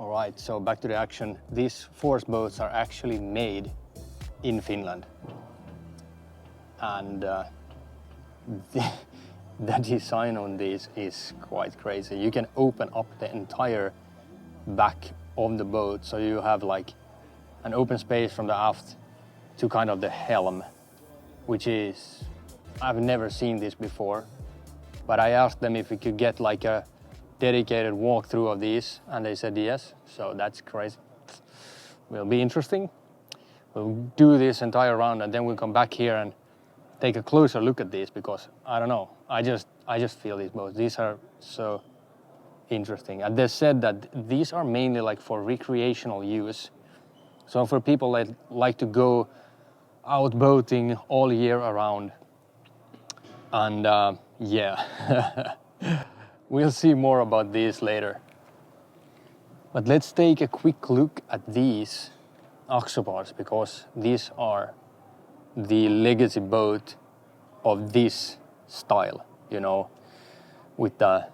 All right, so back to the action. These force boats are actually made in Finland. And the design on these is quite crazy. You can open up the entire back of the boat, so you have like an open space from the aft to kind of the helm, which is, I've never seen this before. But I asked them if we could get like a dedicated walkthrough of these, and they said yes, so that's crazy. Will be interesting. We'll do this entire round and then we'll come back here and take a closer look at these, because I don't know, I just feel these boats. These are so interesting. And they said that these are mainly like for recreational use. So for people that like to go out boating all year around. And yeah, we'll see more about these later. But let's take a quick look at these Axopars, because these are the legacy boat of this style, you know, with the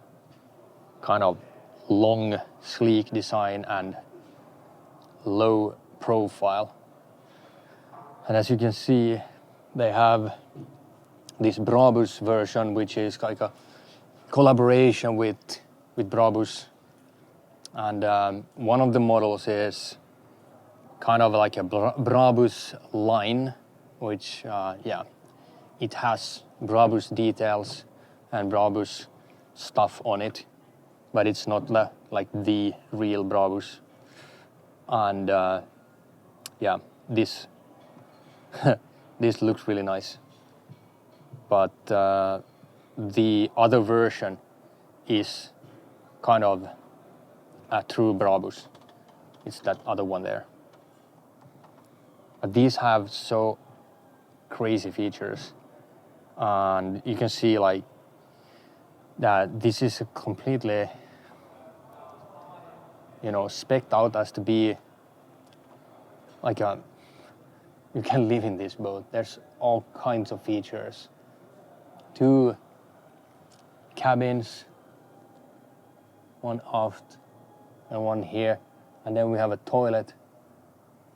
kind of long, sleek design and low profile. And as you can see, they have this Brabus version, which is like a collaboration with Brabus. And one of the models is kind of like a Brabus line, which, yeah, it has Brabus details and Brabus stuff on it, but it's not like the real Brabus. And yeah, this this looks really nice. But the other version is kind of a true Brabus. It's that other one there. But these have so crazy features. And you can see like that this is a completely, you know, spec'd out as to be like a, you can live in this boat. There's all kinds of features. 2 cabins, one aft and one here. And then we have a toilet.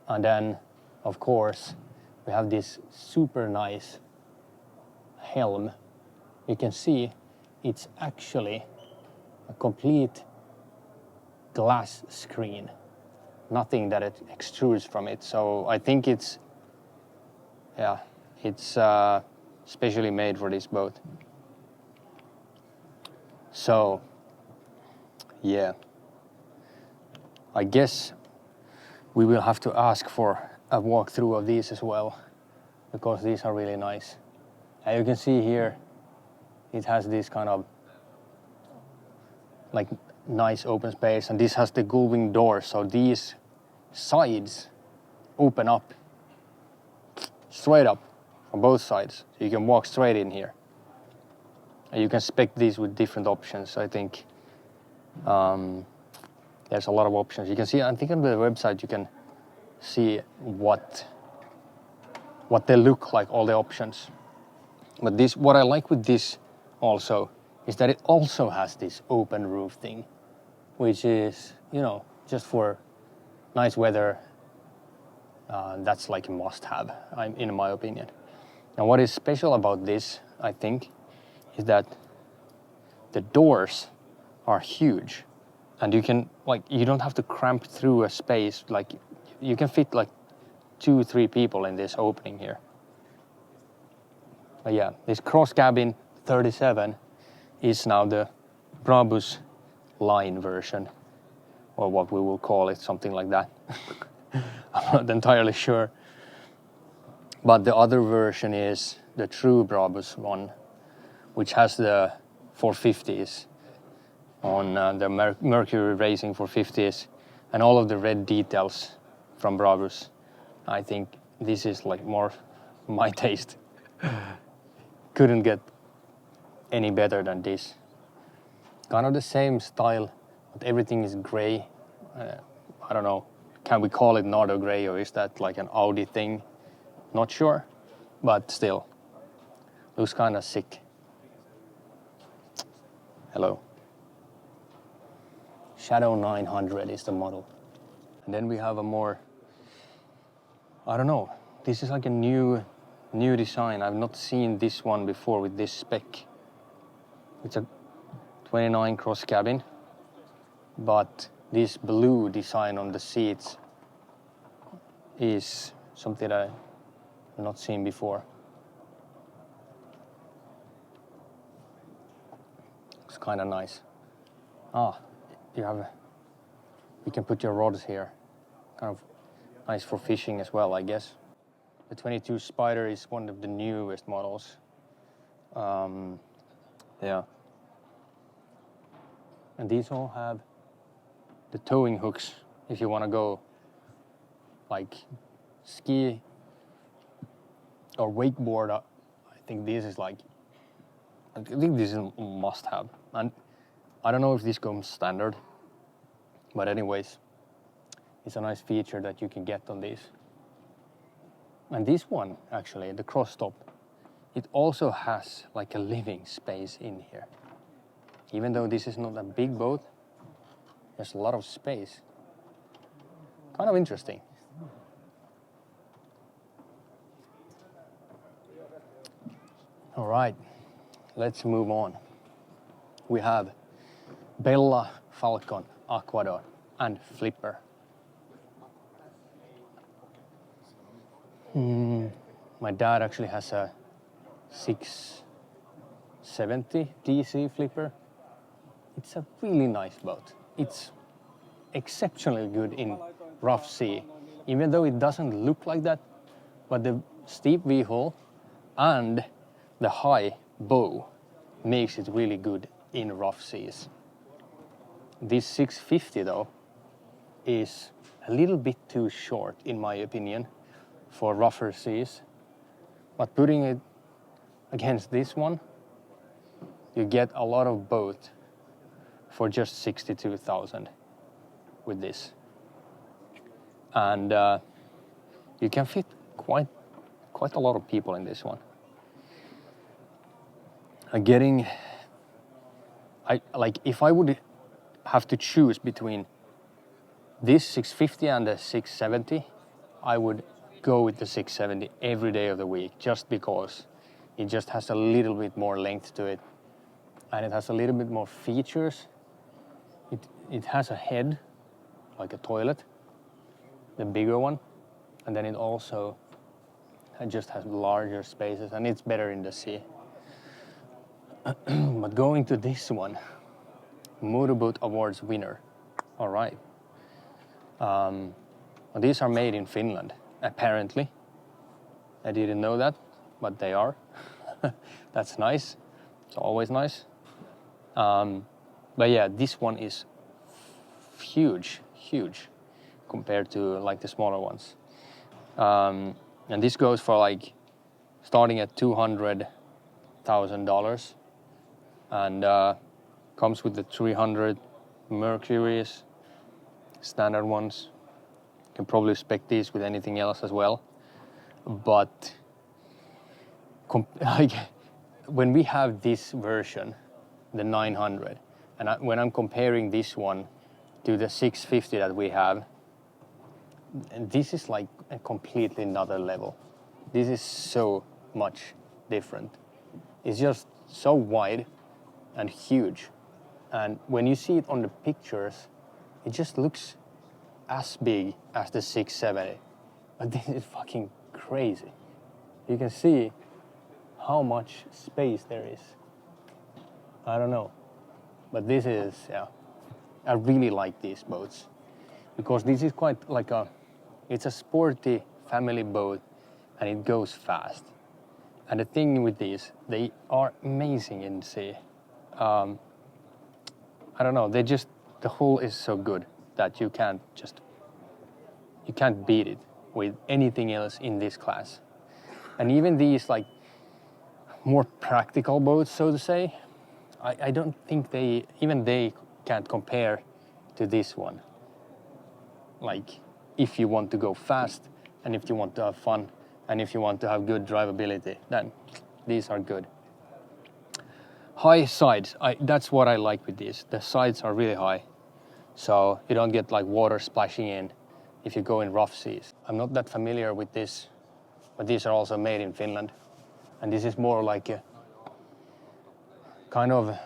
And then, of course, we have this super nice helm. You can see it's actually a complete glass screen. Nothing that it extrudes from it. So I think it's, yeah, it's specially made for this boat. So, yeah, I guess we will have to ask for a walkthrough of these as well, because these are really nice. And you can see here, it has this kind of like nice open space, and this has the gullwing door, so these sides open up, straight up on both sides. So you can walk straight in here. And you can spec these with different options. I think there's a lot of options. You can see, I think on the website you can see what they look like, all the options. But this, what I like with this also is that it also has this open roof thing, which is, you know, just for nice weather. That's like a must-have, in my opinion. And what is special about this, I think, is that the doors are huge, and you can, like, you don't have to cramp through a space. Like, you can fit like 2-3 people in this opening here. But yeah, this cross cabin 37 is now the Brabus line version, or what we will call it, something like that. I'm not entirely sure. But the other version is the true Brabus one, which has the 450s on the Mercury Racing 450s and all of the red details from Brabus. I think this is like more my taste. Couldn't get any better than this. Kind of the same style, but everything is gray. I don't know, can we call it Nardo gray, or is that like an Audi thing? Not sure, but still, looks kind of sick. Hello. Shadow 900 is the model. And then we have a more, I don't know, this is like a new design. I've not seen this one before with this spec. It's a 29 cross cabin, but this blue design on the seats is something that I've not seen before. It's kind of nice. You can put your rods here. Kind of nice for fishing as well, I guess. The 22 Spider is one of the newest models. Yeah. And these all have the towing hooks if you want to go like ski or wakeboard. I think this is like, I think this is a must have. And I don't know if this comes standard, but anyways, it's a nice feature that you can get on these. And this one, actually, the cross top, it also has like a living space in here. Even though this is not a big boat, there's a lot of space. Kind of interesting. All right, let's move on. We have Bella, Falcon, Aquador, and Flipper. My dad actually has a 670 DC Flipper. It's a really nice boat. It's exceptionally good in rough sea, even though it doesn't look like that, but the steep V-hull and the high bow makes it really good in rough seas. This 650 though is a little bit too short in my opinion for rougher seas, but putting it against this one, you get a lot of boat for just 62,000 with this. And you can fit quite a lot of people in this one. If I would have to choose between this 650 and the 670, I would go with the 670 every day of the week, just because it just has a little bit more length to it, and it has a little bit more features. It has a head, like a toilet, the bigger one, and then it also just has larger spaces, and it's better in the sea. But going to this one, Motorboat Awards winner. All right. These are made in Finland, apparently. I didn't know that, but they are. That's nice. It's always nice. But yeah, this one is huge compared to like the smaller ones. And this goes for like starting at $200,000 and comes with the 300 Mercuries, standard ones. You can probably spec these with anything else as well. But when we have this version, the 900, and when I'm comparing this one to the 650 that we have, and this is like a completely another level. This is so much different. It's just so wide and huge. And when you see it on the pictures, it just looks as big as the 670. But this is fucking crazy. You can see how much space there is. I don't know. But this is, yeah. I really like these boats. Because this is quite like it's a sporty family boat and it goes fast. And the thing with these, they are amazing in the sea. I don't know, the hull is so good that you can't beat it with anything else in this class. And even these like more practical boats, so to say, I don't think they can't compare to this one. Like, if you want to go fast, and if you want to have fun, and if you want to have good drivability, then these are good. High sides, that's what I like with these. The sides are really high. so you don't get like water splashing in if you go in rough seas. I'm not that familiar with this, but these are also made in Finland. And this is more like a kind of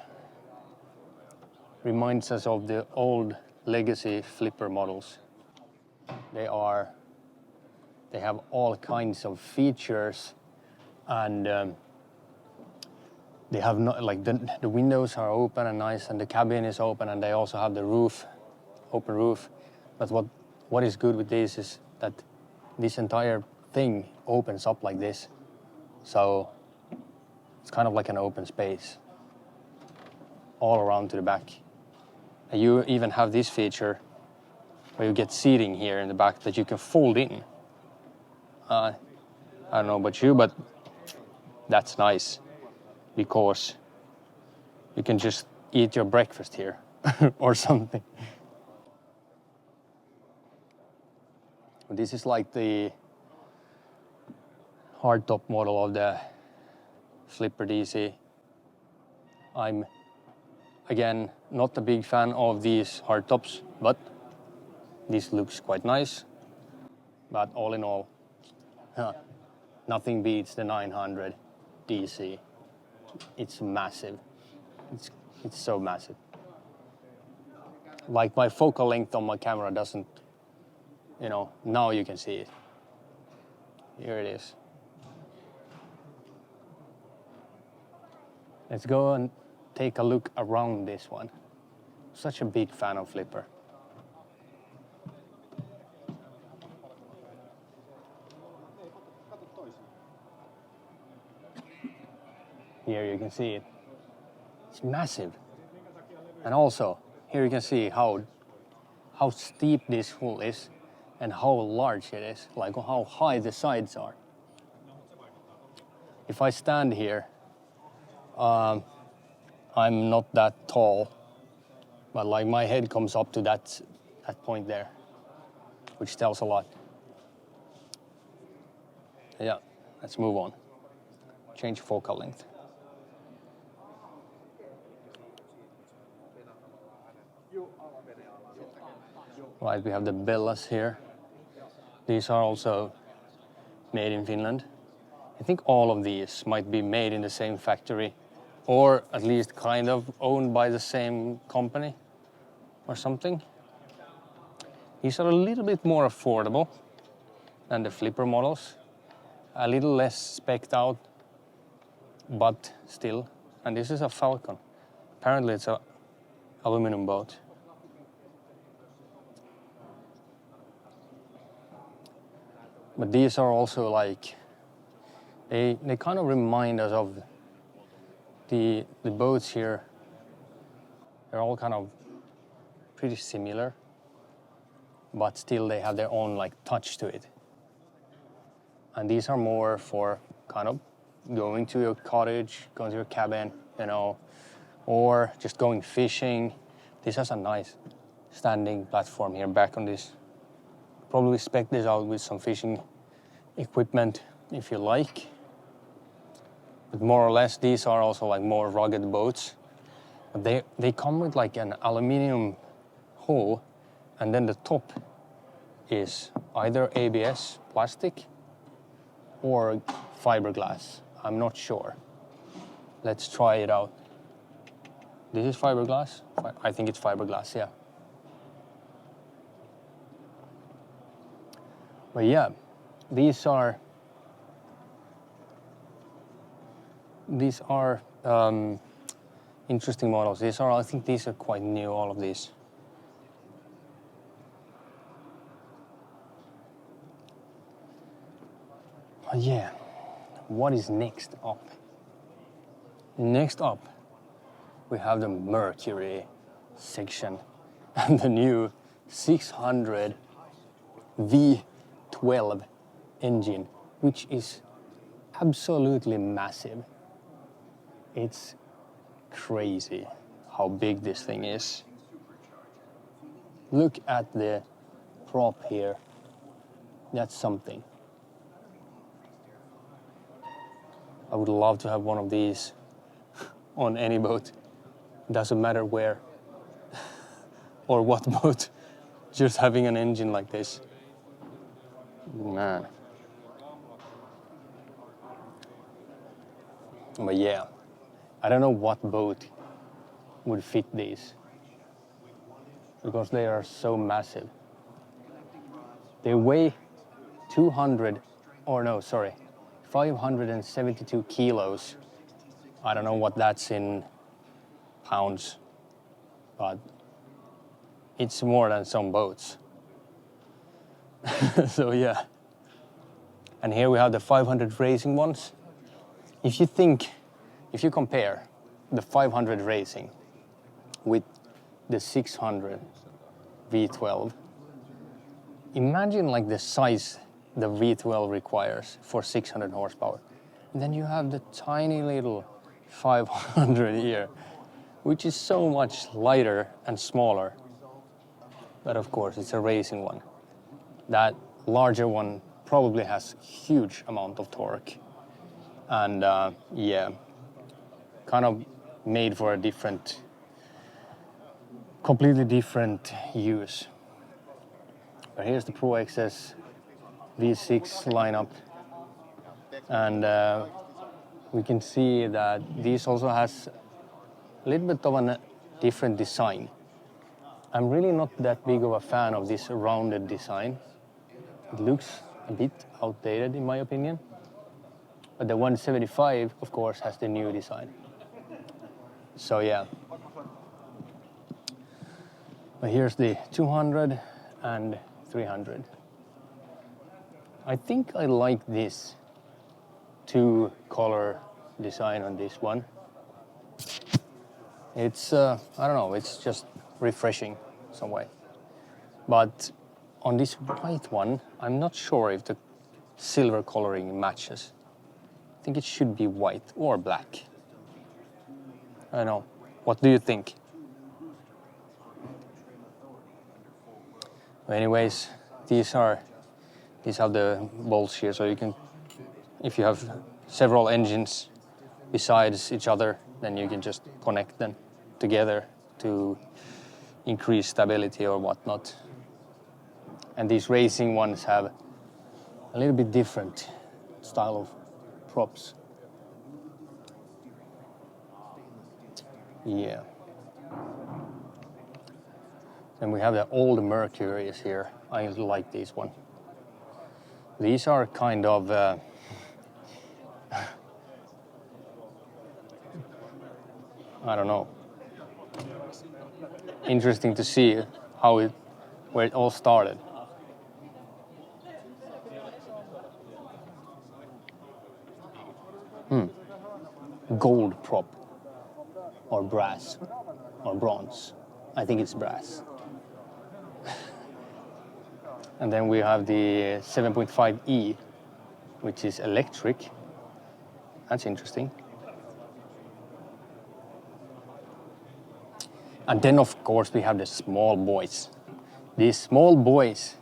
reminds us of the old legacy flipper models. They have all kinds of features, and they have not like the windows are open and nice, and the cabin is open, and they also have the roof, open roof. But what is good with this is that this entire thing opens up like this, so it's kind of like an open space all around to the back. And you even have this feature where you get seating here in the back that you can fold in. I don't know about you, but that's nice because you can just eat your breakfast here or something. This is like the hardtop model of the Flipper DC. I'm again not a big fan of these hardtops, but this looks quite nice. But all in all, nothing beats the 900 DC. It's massive. It's so massive. Like my focal length on my camera doesn't, now you can see it. Here it is. Let's go and take a look around this one. Such a big fan of Flipper. Here you can see it. It's massive. And also, here you can see how steep this hull is and how large it is, like how high the sides are. If I stand here, I'm not that tall, but like my head comes up to that point there, which tells a lot. Yeah, let's move on. Change focal length. Right, we have the Bellas here. These are also made in Finland. I think all of these might be made in the same factory, or at least kind of owned by the same company or something. These are a little bit more affordable than the Flipper models. A little less spec'd out, but still. And this is a Falcon. Apparently it's a aluminum boat. But these are also like, they kind of remind us of the boats here. They're all kind of pretty similar, but still they have their own like touch to it. And these are more for kind of going to your cottage, going to your cabin, or just going fishing. This has a nice standing platform here back on this. Probably spec this out with some fishing equipment if you like. But more or less these are also like more rugged boats. But they come with like an aluminium hull, and then the top is either ABS plastic or fiberglass. I'm not sure. Let's try it out. This is fiberglass? I think it's fiberglass, yeah. But yeah, these are interesting models. I think these are quite new, all of these. But yeah, what is next up? Next up, we have the Mercury section and the new 600 V12 engine, which is absolutely massive. It's crazy how big this thing is. Look at the prop here. That's something. I would love to have one of these on any boat. Doesn't matter where. or what boat just having an engine like this. Man. But yeah, I don't know what boat would fit these because they are so massive. They weigh 572 kilos. I don't know what that's in pounds, but it's more than some boats. So yeah. And here we have the 500 racing ones. If you compare the 500 racing with the 600 V12, imagine like the size the V12 requires for 600 horsepower. And then you have the tiny little 500 here, which is so much lighter and smaller. But of course, it's a racing one. That larger one probably has huge amount of torque. And yeah, kind of made for a completely different use. But here's the Pro XS V6 lineup. And we can see that this also has a little bit of a different design. I'm really not that big of a fan of this rounded design. It looks a bit outdated in my opinion. But the 175, of course, has the new design. So yeah. But here's the 200 and 300. I think I like this two-color design on this one. It's, I don't know, it's just refreshing some way. But on this white one, I'm not sure if the silver coloring matches. I think it should be white or black. I don't know. What do you think? Anyways, these are the bolts here, so you can, if you have several engines besides each other, then you can just connect them together to increase stability or whatnot. And these racing ones have a little bit different style of props. Yeah. Then we have the old Mercuries here. I like these one. These are kind of I don't know. Interesting to see where it all started. Gold prop or brass or bronze. I think it's brass. And then we have the 7.5E, which is electric. That's interesting. And then of course we have the small boys. These small boys,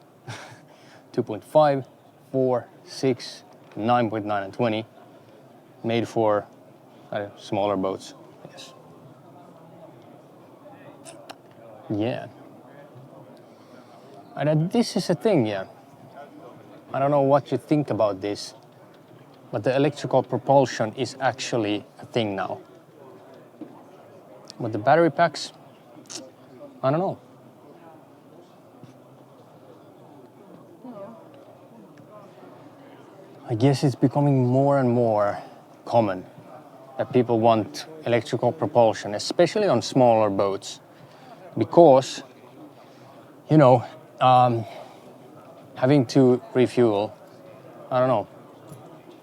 2.5, 4, 6, 9.9 and 20, made for smaller boats, I guess. Yeah. And this is a thing, yeah. I don't know what you think about this, but the electrical propulsion is actually a thing now. But the battery packs, I don't know. I guess it's becoming more and more common that people want electrical propulsion, especially on smaller boats, because, you know, having to refuel, I don't know,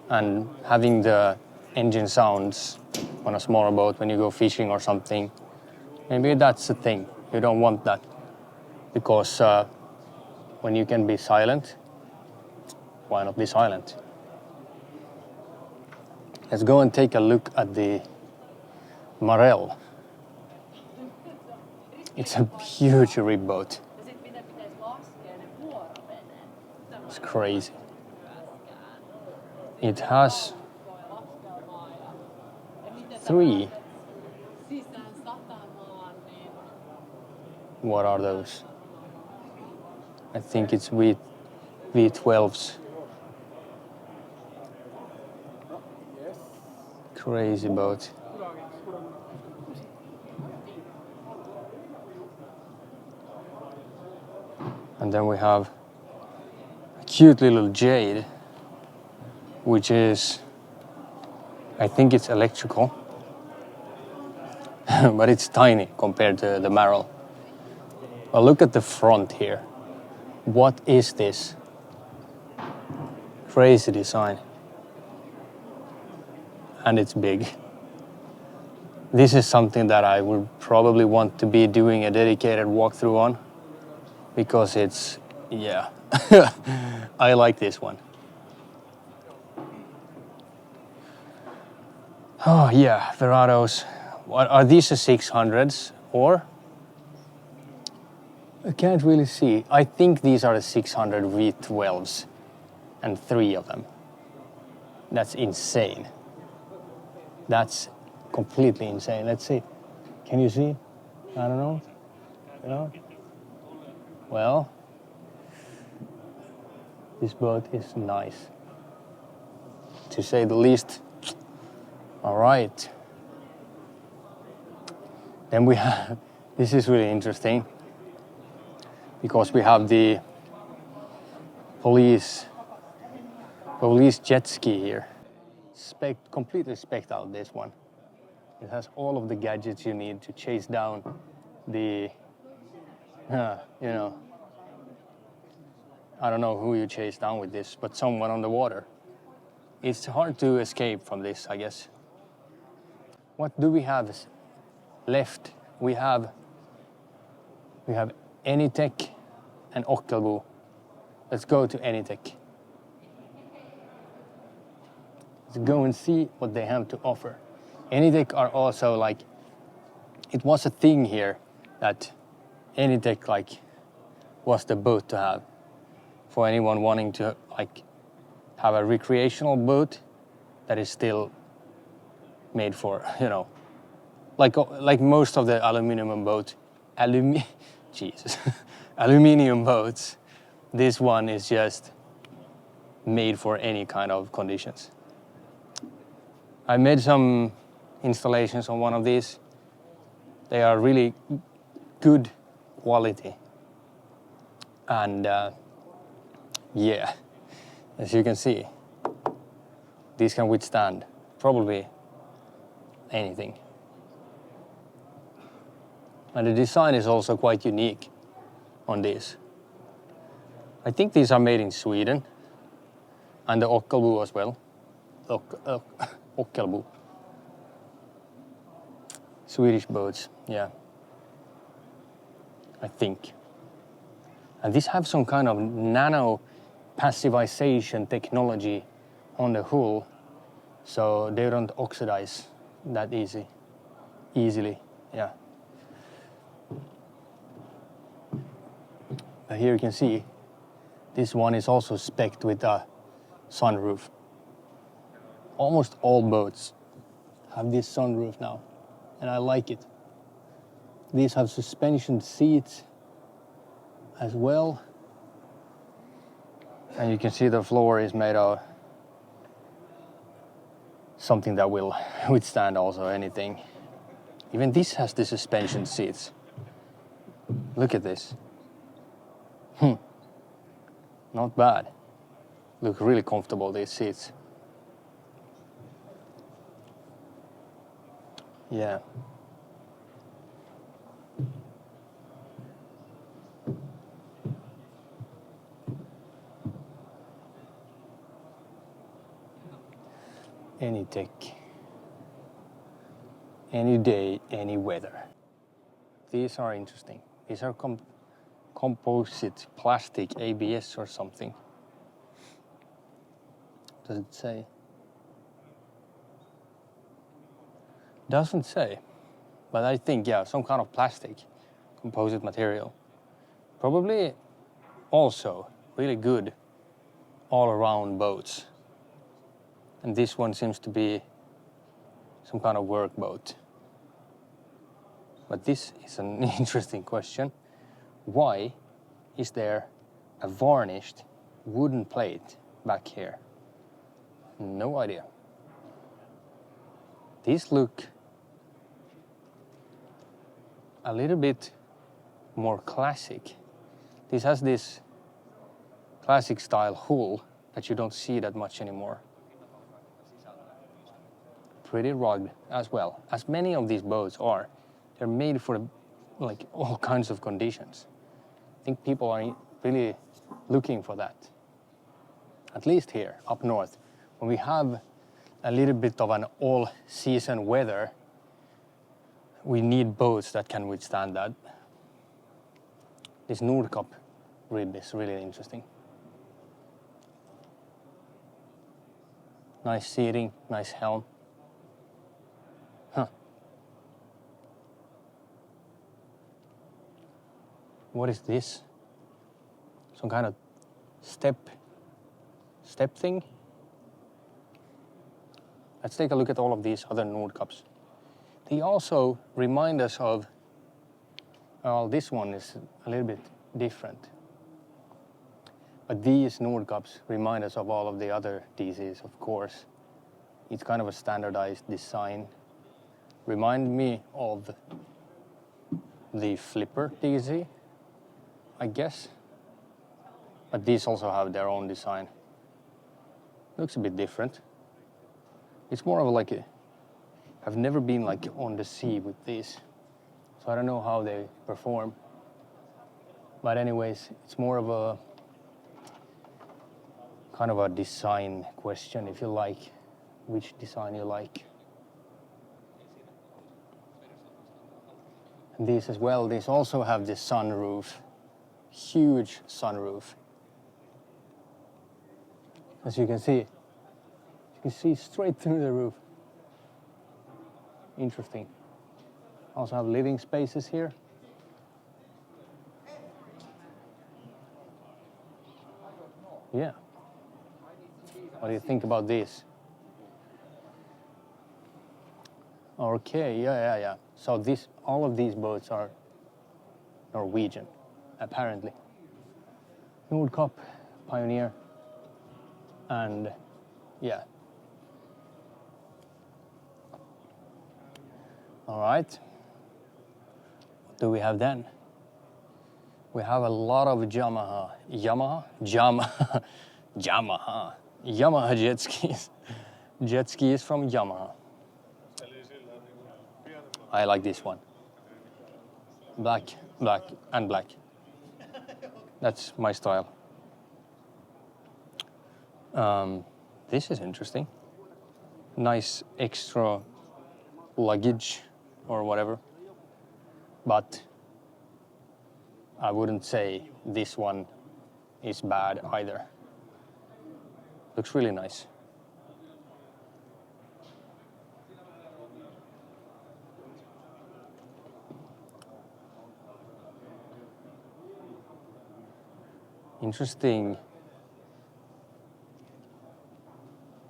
and having the engine sounds on a smaller boat when you go fishing or something, maybe that's the thing. You don't want that, because when you can be silent, why not be silent? Let's go and take a look at the Marell. It's a huge RIB boat. It's crazy. It has 3 What are those? I think it's V12s. Crazy boat. And then we have a cute little Jade, which is, I think it's electrical, but it's tiny compared to the Marell. Well, look at the front here. What is this? Crazy design. And it's big. This is something that I would probably want to be doing a dedicated walkthrough on, because it's, yeah, I like this one. Oh yeah, Verados. What are these, the 600s or? I can't really see. I think these are the 600 V12s and 3 of them. That's insane. That's completely insane. Let's see. Can you see? I don't know. No? Well, this boat is nice, to say the least. All right. Then we have, this is really interesting, because we have the police jet ski here. Completely spec'd out, this one. It has all of the gadgets you need to chase down the, you know, I don't know who you chase down with this, but someone on the water. It's hard to escape from this, I guess. What do we have left? We have Anytec and Ockelbo. Let's go to Anytec. Let's go and see what they have to offer. Anytec are also like, it was a thing here that Anytec like was the boat to have for anyone wanting to like have a recreational boat that is still made for, you know, like most of the aluminum boats, aluminium boats. This one is just made for any kind of conditions. I made some installations on one of these. They are really good quality. And yeah, as you can see, these can withstand probably anything. And the design is also quite unique on these. I think these are made in Sweden, and the Ockelbo as well. Ockelbo. Swedish boats, yeah. I think. And these have some kind of nano passivization technology on the hull, so they don't oxidize that easily, yeah. But here you can see, this one is also spec'd with a sunroof. Almost all boats have this sunroof now, and I like it. These have suspension seats as well. And you can see the floor is made of something that will withstand also anything. Even this has the suspension seats. Look at this. Not bad. Look really comfortable, these seats. Yeah. Anytec. Any day, any weather. These are interesting. These are composite plastic ABS or something. Does it say? Doesn't say, but I think, yeah, some kind of plastic composite material. Probably also really good all-around boats. And this one seems to be some kind of work boat. But this is an interesting question. why is there a varnished wooden plate back here? No idea. These look a little bit more classic. This has this classic style hull that you don't see that much anymore. Pretty rugged as well, as many of these boats are. They're made for like all kinds of conditions. I think people are really looking for that. At least here up north, when we have a little bit of an all-season weather, we need boats that can withstand that. This Nordkapp rib is really interesting. Nice seating, nice helm. Huh. What is this? Some kind of step thing? Let's take a look at all of these other Nordkapps. They also remind us of, well, this one is a little bit different. But these Nordkapps remind us of all of the other DCs, of course. It's kind of a standardized design. Remind me of the Flipper DC, I guess. But these also have their own design. Looks a bit different. It's more of like a, I've never been like on the sea with these, so I don't know how they perform. But anyways, it's more of a kind of a design question, if you like, which design you like. And these as well, these also have this sunroof, huge sunroof. As you can see straight through the roof. Interesting. Also have living spaces here. Yeah. What do you think about this? Okay, yeah. So all of these boats are Norwegian, apparently. Nordkapp, Pioneer, and yeah. All right. What do we have then? We have a lot of Yamaha jet skis. Jet skis from Yamaha. I like this one. Black, and black. That's my style. This is interesting. Nice extra luggage or whatever. But I wouldn't say this one is bad either. Looks really nice. Interesting.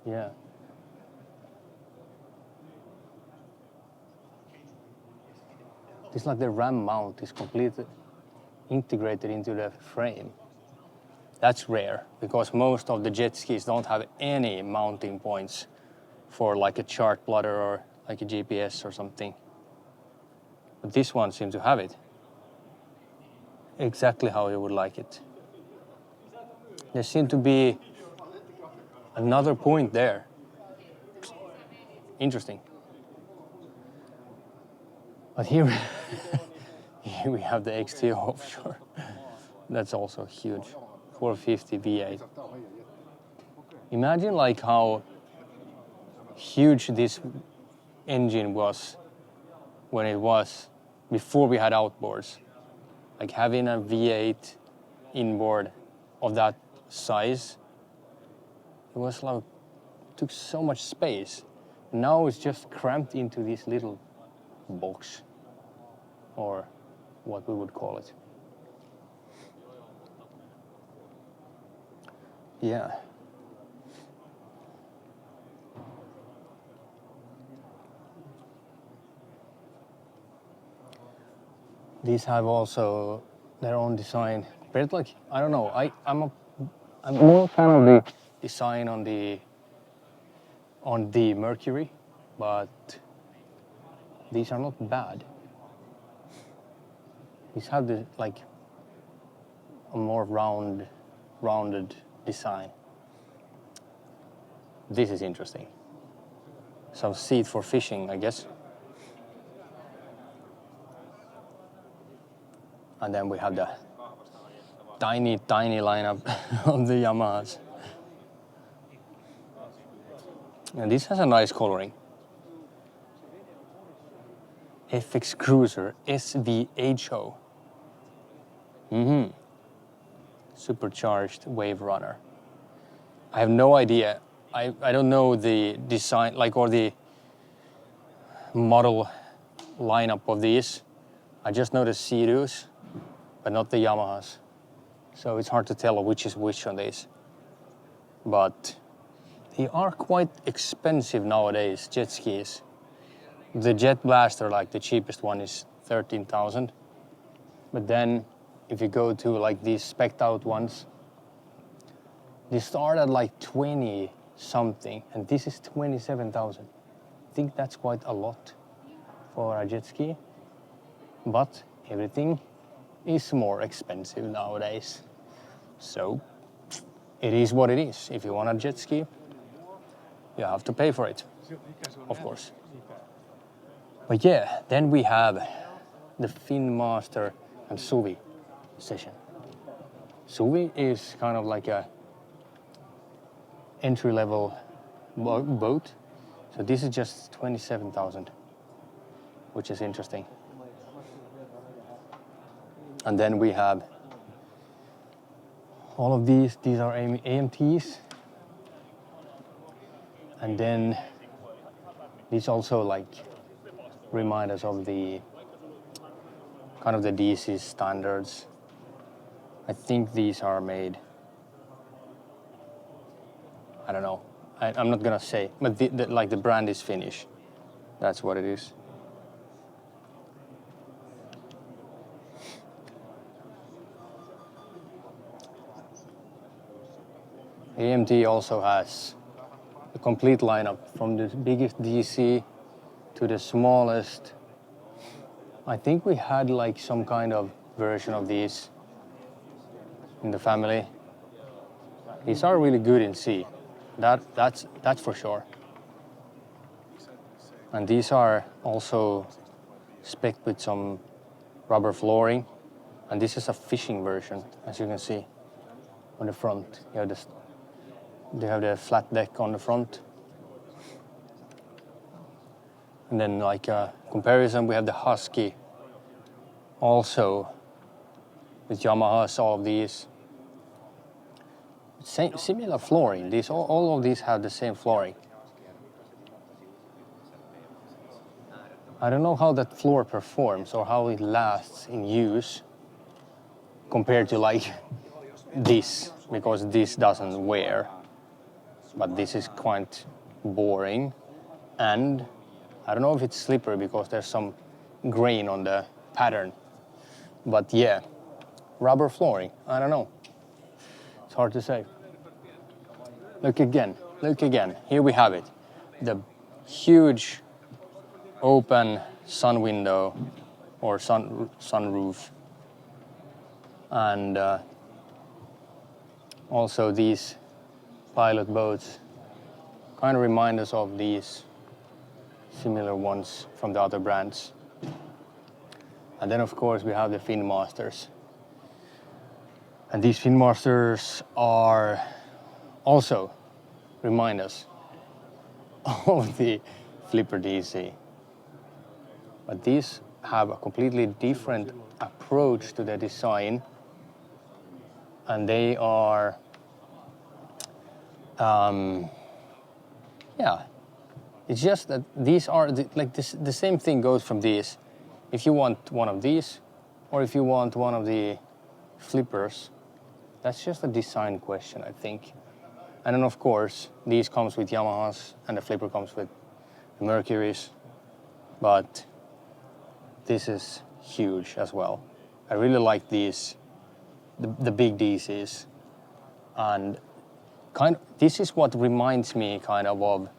Yeah. It's like the ram mount is completely integrated into the frame. That's rare, because most of the jet skis don't have any mounting points for like a chart plotter or like a GPS or something. But this one seems to have it. Exactly how you would like it. There seemed to be another point there. Interesting. But here we have the XT offshore. That's also huge. 450 V8. Imagine like how huge this engine was when it was before we had outboards. Like having a V8 inboard of that size, it was like, took so much space. Now it's just cramped into this little box, or what we would call it. Yeah. These have also their own design. But like, I don't know, I'm more fan of the design on the Mercury, but these are not bad. These have the like a more rounded design. This is interesting. Some seat for fishing, I guess. And then we have the tiny lineup of the Yamahas. And this has a nice coloring. FX Cruiser SVHO. Supercharged Wave Runner. I have no idea. I don't know the design, like, or the model lineup of these. I just know the Sea-Doos, but not the Yamahas. So it's hard to tell which is which on these. But they are quite expensive nowadays, jet skis. The Jet Blaster, like the cheapest one, is 13,000. But then if you go to like these spec'd out ones, they start at like 20 something, and this is 27,000. I think that's quite a lot for a jet ski, but everything is more expensive nowadays. So it is what it is. If you want a jet ski, you have to pay for it, of course. But yeah, then we have the Finnmaster and Suvi session. Suvi is kind of like a entry-level boat. So this is just 27,000, which is interesting. And then we have all of these are AMTs. And then these also like remind us of the kind of the DC standards. I think these are made, I don't know, I'm not gonna say, but like the brand is Finnish. That's what it is. AMT also has a complete lineup from the biggest DC to the smallest. I think we had like some kind of version of these in the family. These are really good in sea. That's for sure. And these are also spec'd with some rubber flooring. And this is a fishing version, as you can see on the front. They have the flat deck on the front. And then like a comparison, we have the Husky also with Yamaha, all of these. Similar flooring. All of these have the same flooring. I don't know how that floor performs or how it lasts in use compared to like this, because this doesn't wear. But this is quite boring, and I don't know if it's slippery because there's some grain on the pattern. But yeah, rubber flooring, I don't know. It's hard to say. Look again, here we have it. The huge open sun window or sunroof. And also these pilot boats kind of remind us of these similar ones from the other brands. And then of course we have the Finnmasters. And these Finnmasters are also remind us of the Flipper DC. But these have a completely different approach to the design. And they are yeah, it's just that these are the same thing goes from these. If you want one of these, or if you want one of the flippers, that's just a design question, I think. And then of course, these comes with Yamahas, and the flipper comes with the Mercuries. But this is huge as well. I really like these, the big DCs, and this is what reminds me kind of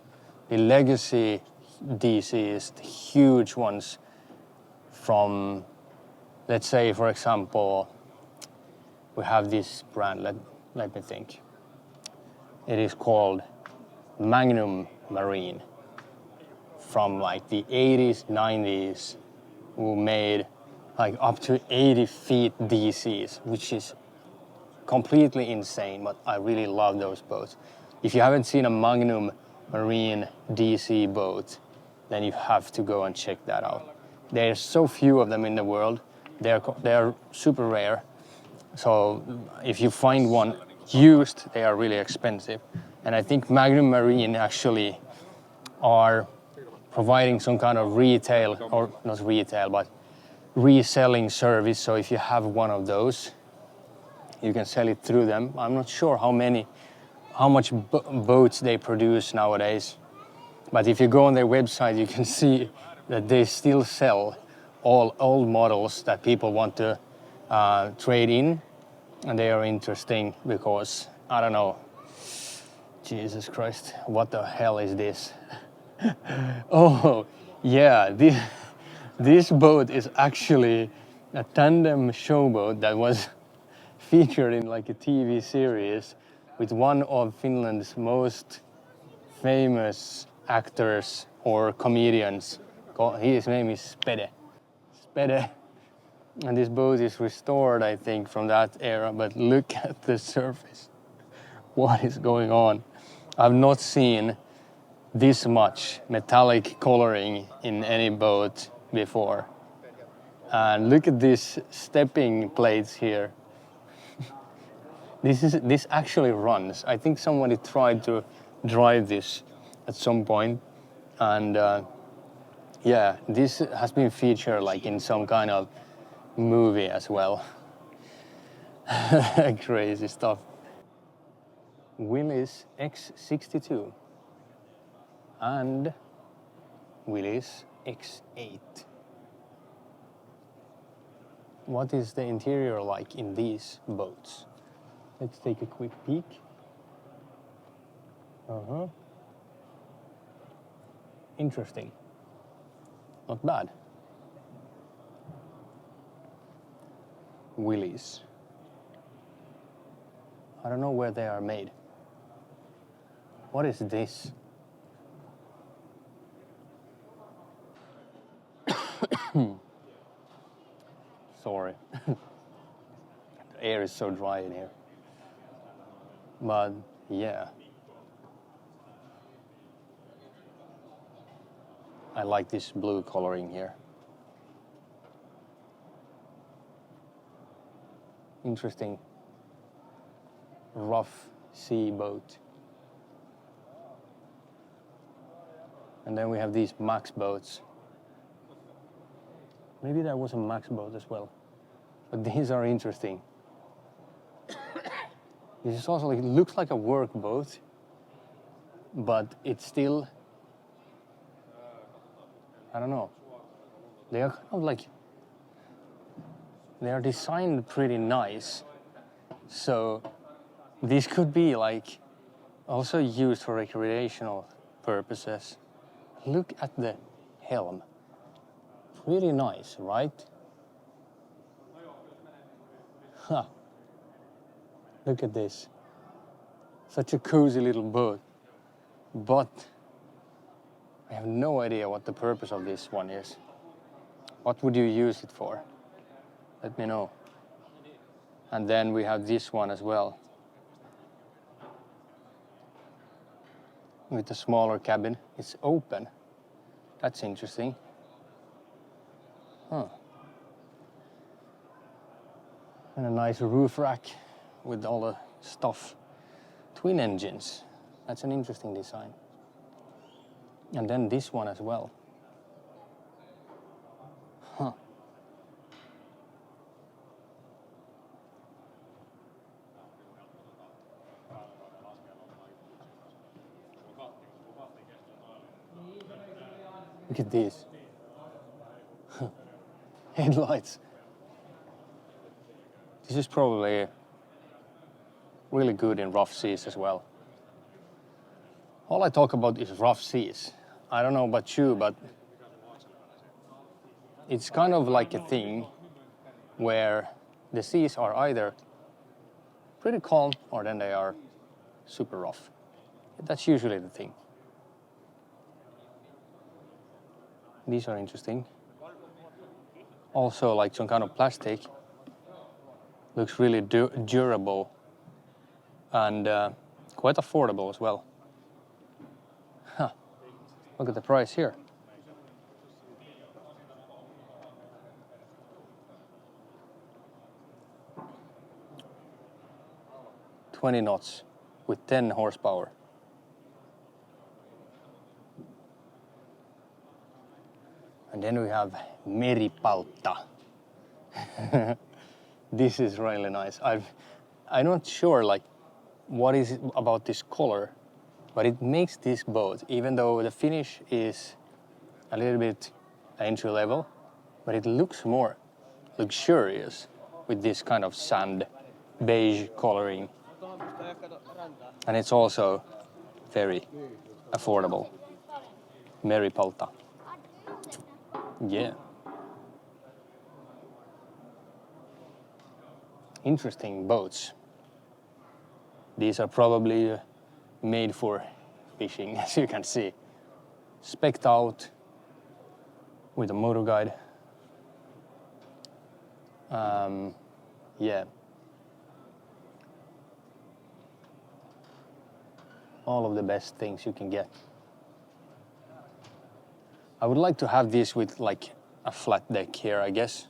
the legacy DCs, the huge ones from, let's say, for example, we have this brand, let me think. It is called Magnum Marine, from like the 80s, 90s, who made like up to 80 feet DCs, which is completely insane, but I really love those boats. If you haven't seen a Magnum Marine DC boat, then you have to go and check that out. There's so few of them in the world. They're super rare. So if you find one used, they are really expensive. And I think Magnum Marine actually are providing some kind of retail, or not retail, but reselling service. So if you have one of those, you can sell it through them. I'm not sure how much boats they produce nowadays. But if you go on their website, you can see that they still sell all old models that people want to trade in. And they are interesting because, I don't know, Jesus Christ, what the hell is this? Oh, yeah, this boat is actually a tandem showboat that was featured in like a TV series with one of Finland's most famous actors or comedians. His name is Spede. And this boat is restored, I think, from that era, but look at the surface. What is going on? I've not seen this much metallic coloring in any boat before. And look at these stepping plates here. This actually runs. I think somebody tried to drive this at some point, and yeah, this has been featured like in some kind of movie as well. Crazy stuff. Willy's X62 and Willy's X8. What is the interior like in these boats? Let's take a quick peek. Interesting. Not bad. Willy's. I don't know where they are made. What is this? Sorry. The air is so dry in here. But yeah. I like this blue coloring here. Interesting rough sea boat. And then we have these Max boats. Maybe there was a Max boat as well. But these are interesting. This is also like, it looks like a work boat, but it's still, I don't know. They are kind of like, they are designed pretty nice. So this could be like also used for recreational purposes. Look at the helm. Pretty nice, right? Huh. Look at this. Such a cozy little boat. But I have no idea what the purpose of this one is. What would you use it for? Let me know. And then we have this one as well. With a smaller cabin. It's open. That's interesting. Huh. And a nice roof rack with all the stuff. Twin engines. That's an interesting design. And then this one as well. Huh. Look at this. Headlights. This is probably really good in rough seas as well. All I talk about is rough seas. I don't know about you, but it's kind of like a thing where the seas are either pretty calm or then they are super rough. That's usually the thing. These are interesting. Also like some kind of plastic. Looks really durable and quite affordable as well. Huh. Look at the price here. $20 knots with 10 horsepower. And then we have Meri-Palta. This is really nice. I'm not sure like what is it about this color, but it makes this boat, even though the finish is a little bit entry level, but it looks more luxurious with this kind of sand beige coloring. And it's also very affordable. Meri-Palta. Yeah. Interesting boats. These are probably made for fishing, as you can see. Spec'd out with a motor guide. Yeah. All of the best things you can get. I would like to have this with like a flat deck here, I guess,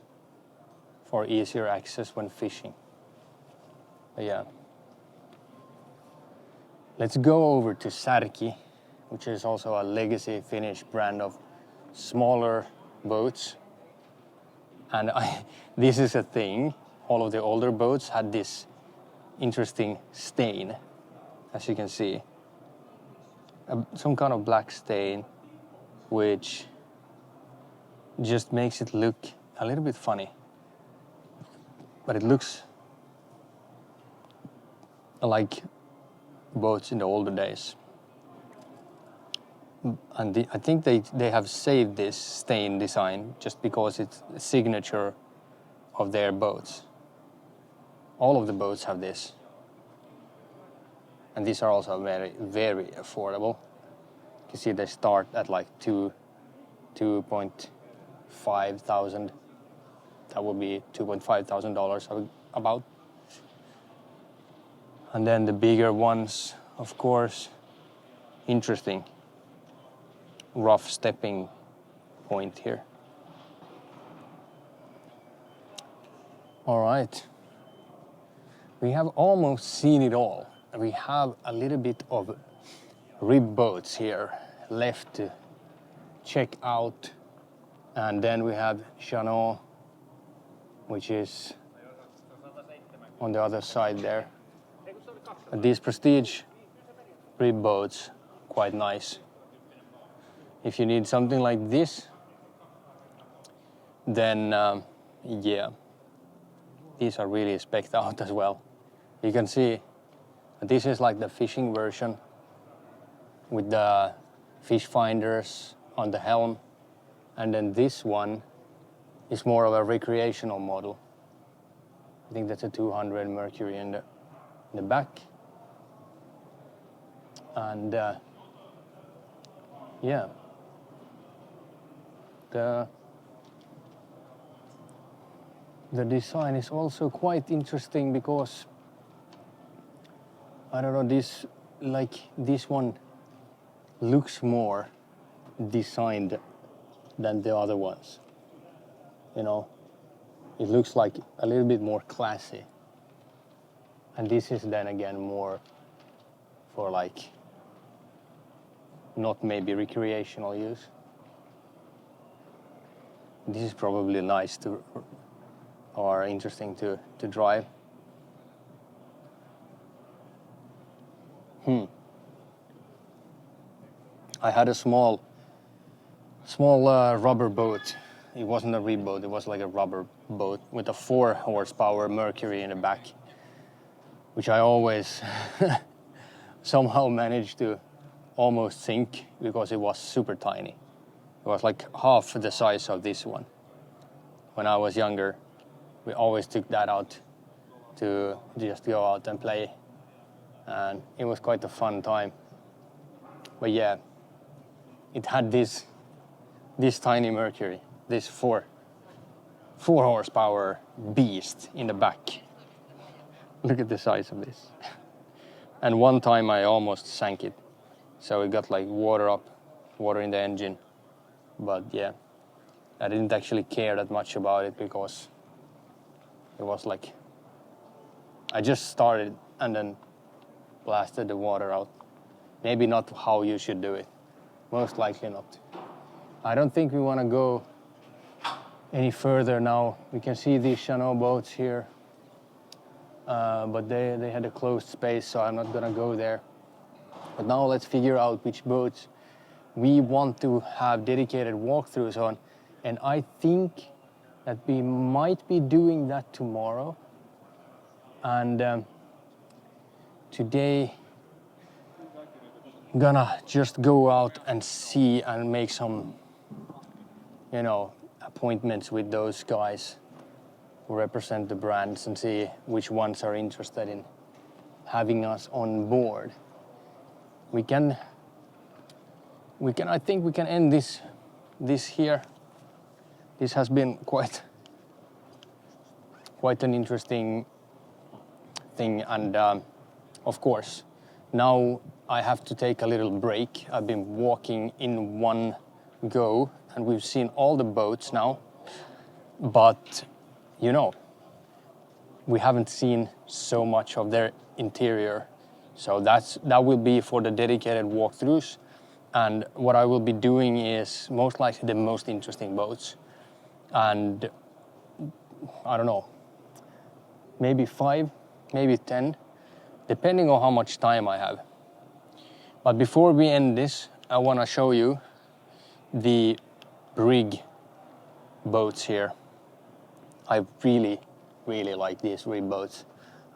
for easier access when fishing. But yeah. Let's go over to Särki, which is also a legacy Finnish brand of smaller boats. And this is a thing. All of the older boats had this interesting stain, as you can see. Some kind of black stain, which just makes it look a little bit funny. But it looks like boats in the older days. And I think they have saved this stain design just because it's a signature of their boats. All of the boats have this. And these are also very, very affordable. You can see they start at like 2.5 thousand. That would be $2,500 about. And then the bigger ones, of course, interesting. Rough stepping point here. All right. We have almost seen it all. We have a little bit of RIB boats here left to check out. And then we have Jeanneau, which is on the other side there. And these prestige RIB boats, quite nice. If you need something like this, then yeah, these are really spec'd out as well. You can see this is like the fishing version with the fish finders on the helm, and then this one is more of a recreational model. I think that's a 200 Mercury in the back. And yeah, the design is also quite interesting because I don't know, this one looks more designed than the other ones. You know, it looks like a little bit more classy. And this is then again more for like not maybe recreational use. This is probably nice to or interesting to drive. I had a small rubber boat it wasn't a RIB boat, it was like a rubber boat with a 4 horsepower Mercury in the back, which I always somehow managed to almost sink because it was super tiny. It was like half the size of this one. When I was younger, we always took that out to just go out and play, and it was quite a fun time. But yeah, it had this tiny Mercury, this 4 horsepower beast in the back. Look at the size of this. And one time I almost sank it. So it got like water in the engine. But yeah, I didn't actually care that much about it because it was like, I just started and then blasted the water out. Maybe not how you should do it. Most likely not. I don't think we want to go any further now. We can see these Jeanneau boats here. But they had a closed space, so I'm not gonna go there. But now let's figure out which boats we want to have dedicated walkthroughs on. And I think that we might be doing that tomorrow. And today, I'm gonna just go out and see and make some, you know, appointments with those guys who represent the brands and see which ones are interested in having us on board. I think we can end this here. This has been quite an interesting thing, and of course, now I have to take a little break. I've been walking in one go, and we've seen all the boats now, but you know, we haven't seen so much of their interior. So that will be for the dedicated walkthroughs. And what I will be doing is most likely the most interesting boats. And I don't know, maybe 5, maybe 10, depending on how much time I have. But before we end this, I want to show you the Brig boats here. I really like these RIB boats.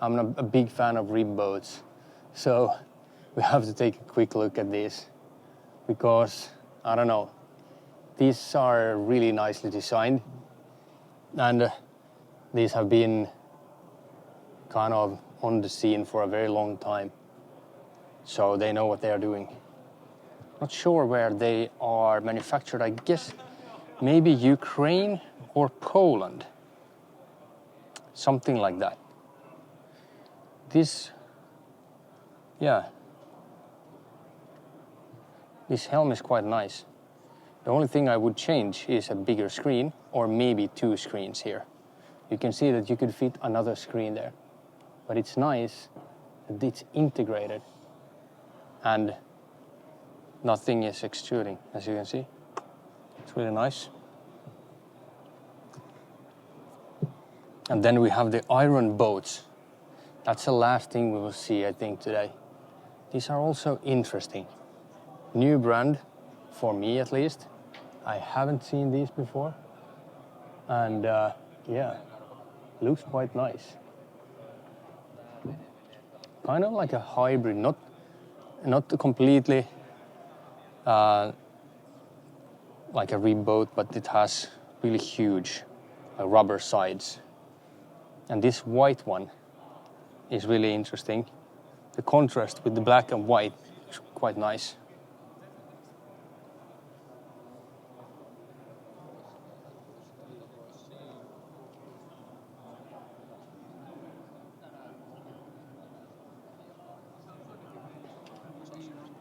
I'm not a big fan of RIB boats, so we have to take a quick look at these because, I don't know, these are really nicely designed, and these have been kind of on the scene for a very long time, so they know what they are doing. Not sure where they are manufactured. I guess maybe Ukraine or Poland. Something like that. This helm is quite nice. The only thing I would change is a bigger screen, or maybe 2 screens here. You can see that you could fit another screen there. But it's nice that it's integrated and nothing is extruding, as you can see. It's really nice. And then we have the iron boats. That's the last thing we will see, I think, today. These are also interesting. New brand, for me at least. I haven't seen these before. And yeah, looks quite nice. Kind of like a hybrid, not completely like a RIB boat, but it has really huge rubber sides. And this white one is really interesting. The contrast with the black and white is quite nice.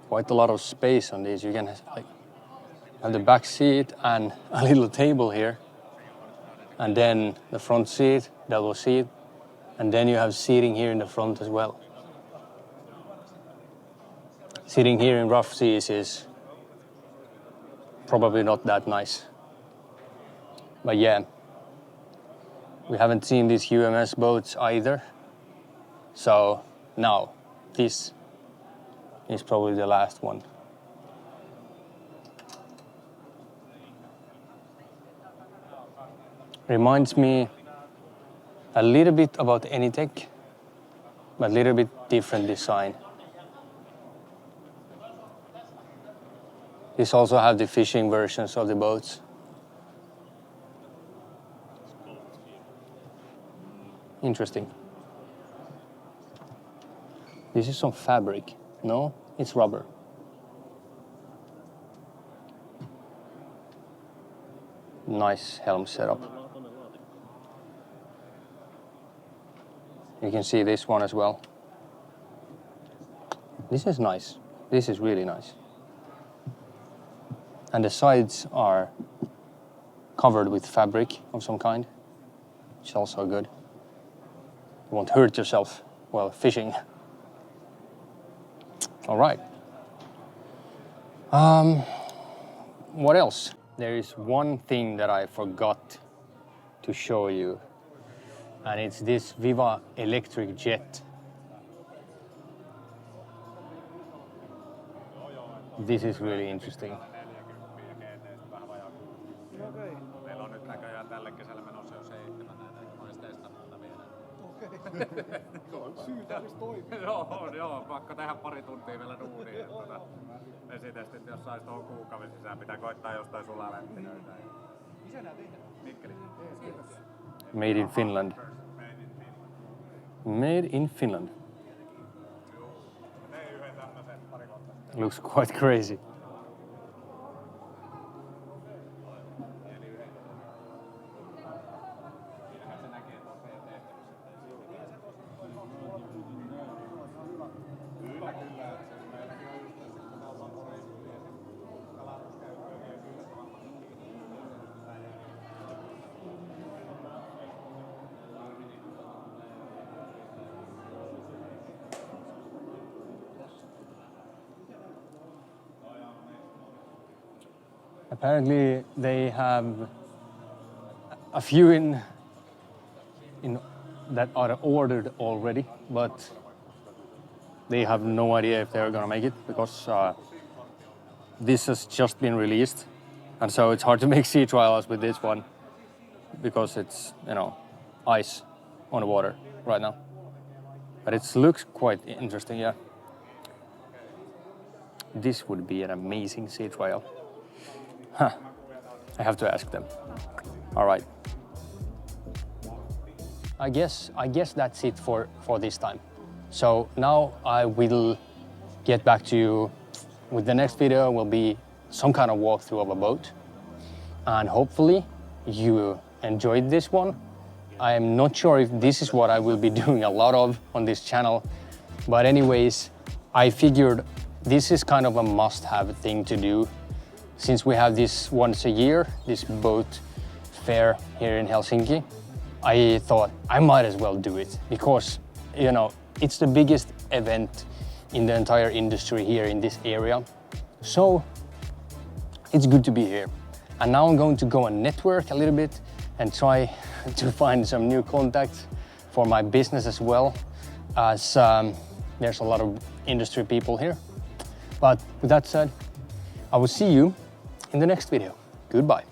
Quite a lot of space on these. You can like have the back seat and a little table here, and then the front seat, double seat, and then you have seating here in the front as well. Sitting here in rough seas is probably not that nice. But yeah, we haven't seen these UMS boats either. So now this is probably the last one. Reminds me a little bit about Anytec, but a little bit different design. These also have the fishing versions of the boats. Interesting. This is some fabric. No, it's rubber. Nice helm setup. You can see this one as well. This is nice. This is really nice. And the sides are covered with fabric of some kind, which is also good. You won't hurt yourself while fishing. All right. What else? There is one thing that I forgot to show you, and it's this Viva electric jet. This is really interesting. Joo, pakko tehdä pari tuntia vielä duunia. Vesitestit, jos sais tuohon kuukauden sisään, pitää koittaa jostain sulalämpinöitä. Missä nää tehdään? Mikkeli. Made in Finland. Made in Finland. Looks quite crazy. Apparently they have a few in that are ordered already, but they have no idea if they're gonna make it because this has just been released, and so it's hard to make sea trials with this one because it's, you know, ice on the water right now. But it looks quite interesting, yeah. This would be an amazing sea trial. Huh. I have to ask them. All right. I guess that's it for this time. So now I will get back to you with the next video. Will be some kind of walkthrough of a boat, and hopefully you enjoyed this one. I am not sure if this is what I will be doing a lot of on this channel, but anyways, I figured this is kind of a must-have thing to do. Since we have this once a year, this boat fair here in Helsinki, I thought I might as well do it because, you know, it's the biggest event in the entire industry here in this area. So it's good to be here. And now I'm going to go and network a little bit and try to find some new contacts for my business as well, as there's a lot of industry people here. But with that said, I will see you in the next video. Goodbye.